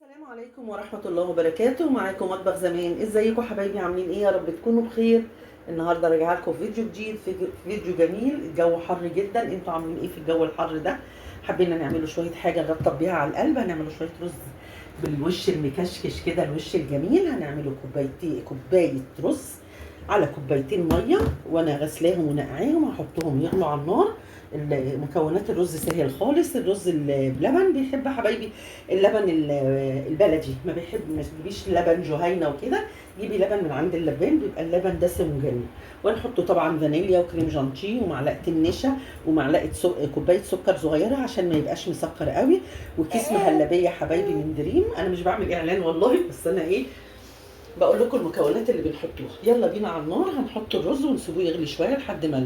السلام عليكم ورحمة الله وبركاته. معاكم مطبخ زمان. ازيكم حبايبي؟ عاملين ايه؟ يا رب تكونوا بخير. النهارده راجعه لكم فيديو جديد، فيديو جميل. الجو حر جدا، انتوا عاملين ايه في الجو الحر ده؟ حبينا نعمله شويه حاجه نرطب بيها على القلب. هنعمله شويه رز بالوش المكشكش كده، الوش الجميل. هنعمله كوبايه رز على كوبايتين ميه، وانا غسلاهم ونقعاهم هحطهم يغلوا على النار. مكونات الرز سهل خالص. الرز بلبن بيحب حبايبي اللبن البلدي، ما تجيبيش لبن جهينه وكده، جيبي لبن من عند اللبان، بيبقى اللبن دسم وجميل. ونحط طبعا فانيليا وكريم جانتيه ومعلقتين نشا ومعلقه كوبايه سكر صغيره عشان ما يبقاش مسكر قوي، وكيس مهلبيه حبايبي من دريم. انا مش بعمل اعلان والله، بس انا ايه، بقول لكم المكونات اللي بنحطوها. يلا بينا على النار. هنحط الرز ونسيبه يغلي شويه لحد ما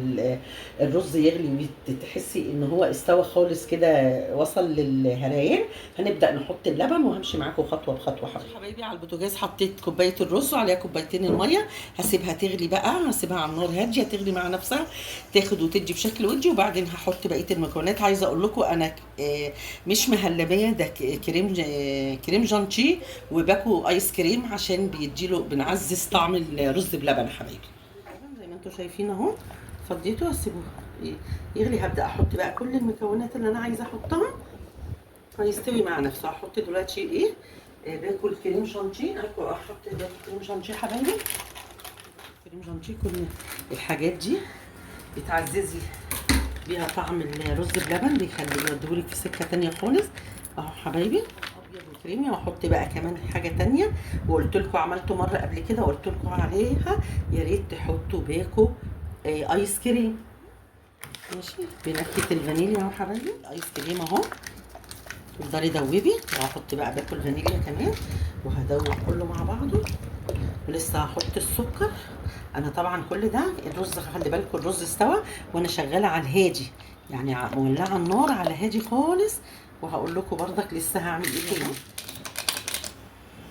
الرز يغلي وتحسي ان هو استوى خالص كده، وصل للهريان. هنبدا نحط اللبن، وهمشي معاكم خطوه بخطوه. حبايبي على البوتاجاز حطيت كوبايه الرز وعليها كوبايتين الميه. هسيبها تغلي بقى، هسيبها على النار هاديه تغلي مع نفسها، تاخد وتدي بشكل ودي. وبعدين هحط بقيه المكونات. عايزه اقول لكم انا مش مهلبيه، ده كريم جانتيه وباكو ايس كريم عشان بيديله، بنعزز طعم الرز بلبن يا حبايبي. زي ما انتم شايفين اهو، فضيته هسيبه يغلي. هبدا احط بقى كل المكونات اللي انا عايزه احطها هيستوي مع نفسه. هحط دلوقتي ايه، باكل كريم شانتيه. احط باكل كريم شانتيه حبايبي. كريم شانتيه، كل الحاجات دي بتعززي بيها طعم الرز بلبن، بيخليه يوديهولك في سكه تانيه خالص. اهو حبايبي ابيض وكريمي. واحط بقى كمان حاجه تانيه، وقلت لكم عملته مره قبل كده وقلت لكم عليها، يا ريت تحطوا باكو ايس كريم. ماشي، بنكهه الفانيليا اهو حبايبي. الايس كريم اهو، تفضلي دوبي. وهحط بقى باكو الفانيليا كمان، وهدوب كله مع بعضه. ولسه هحط السكر. انا طبعا كل ده الرز، خلي بالكم الرز استوى وانا شغاله على الهادي، يعني مولعه النار على هادي خالص. وهقول لكم برضك لسه هعمل ايه تاني.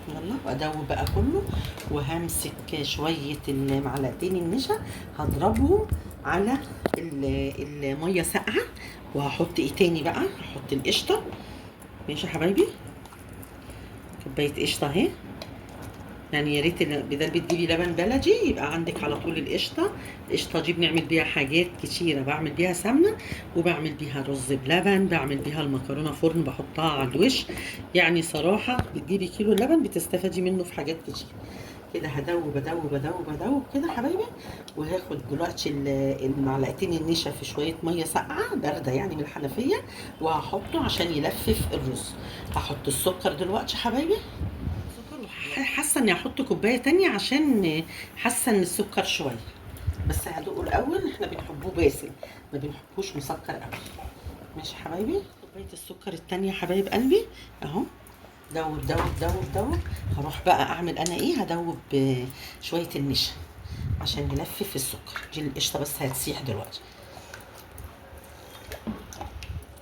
يلا، وادوب بقى كله. وهمسك شويه المعلقتين النشا، هضربهم على الميه ساقعه. وهحط ايه تاني بقى، هحط القشطه. ماشي يا حبايبي، كوبايه قشطه اهي. يعني يا ريت بدل بتجيبي لبن بلدي يبقى عندك على طول القشطه. القشطه دي بنعمل بيها حاجات كتيره، بعمل بيها سمنه، وبعمل بيها رز بلبن، بعمل بيها المكرونه فرن بحطها على الوش. يعني صراحه بتجيبي كيلو لبن بتستفادي منه في حاجات كتير. كده هدوب ادوب ادوب ادوب كده حبايبي. وهاخد دلوقتي المعلقتين النشا في شويه ميه ساقعه بارده يعني من الحنفيه، وهحطه عشان يلفف الرز. هحط السكر دلوقتي حبايبي. حاسه اني هحط كوبايه تانية عشان حاسه ان السكر شويه، بس هدوقه الاول. احنا بنحبوه باسل، ما بنحبوش مسكر قوي. ماشي يا حبايبي، كوبايه السكر التانية حبايب قلبي اهو. دوب دوب دوب دوب. هروح بقى اعمل انا ايه، هدوب شويه النشا عشان يلفف السكر. دي القشطه بس هتسيح دلوقتي.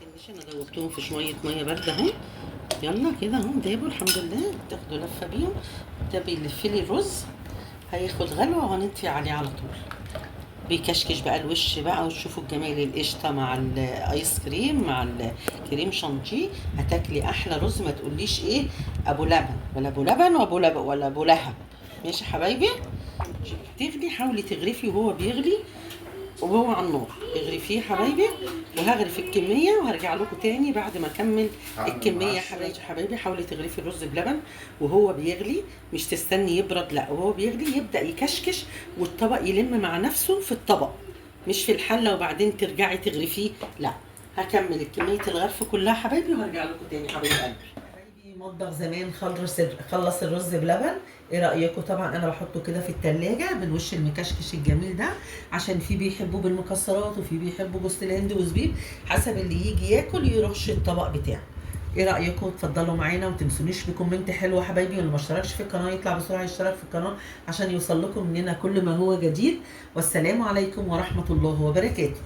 النشا انا دوبتهم في شويه ميه بارده اهو. يلا كده اهو دابوا الحمد لله. تاخدوا لفه بيهم، ده بيلف لي الرز، هياخد غلوه وهنطفي عليه على طول. بيكشكش بقى الوش بقى، وتشوفوا الجمال. القشطه مع الايس كريم مع الكريم شانتيه، هتاكلي احلى رز. ما تقوليش ايه ابو لبن ولا ابو لبن وابو لبن ولا ابو لهب. ماشي يا حبايبي، تغلي حاولي تغرفي وهو بيغلي وهو على النار. اغرفيه حبايبي، وهغرف الكميه وهرجع لكم تاني بعد ما اكمل الكميه. حبايبي حاولي تغرفي الرز بلبن وهو بيغلي، مش تستني يبرد، لا وهو بيغلي يبدا يكشكش والطبق يلم مع نفسه في الطبق، مش في الحله وبعدين ترجعي تغرفيه، لا. هكمل كميه الغرف كلها حبايبي وهرجع لكم تاني. حبايبي قلبي، مطبخ زمان خلص الرز بلبن. ايه رايكم؟ طبعا انا بحطه كده في التلاجة بالوش المكشكش الجميل ده، عشان في بيحبوه بالمكسرات وفي بيحبوا جوز الهند وزبيب، حسب اللي يجي ياكل يرش الطبق بتاعه. ايه رايكم؟ اتفضلوا معانا، ومتنسونيش بكومنت حلو يا حبايبي. واللي ما اشتركش في القناه يطلع بسرعه يشترك في القناه عشان يوصل لكم مننا كل ما هو جديد. والسلام عليكم ورحمه الله وبركاته.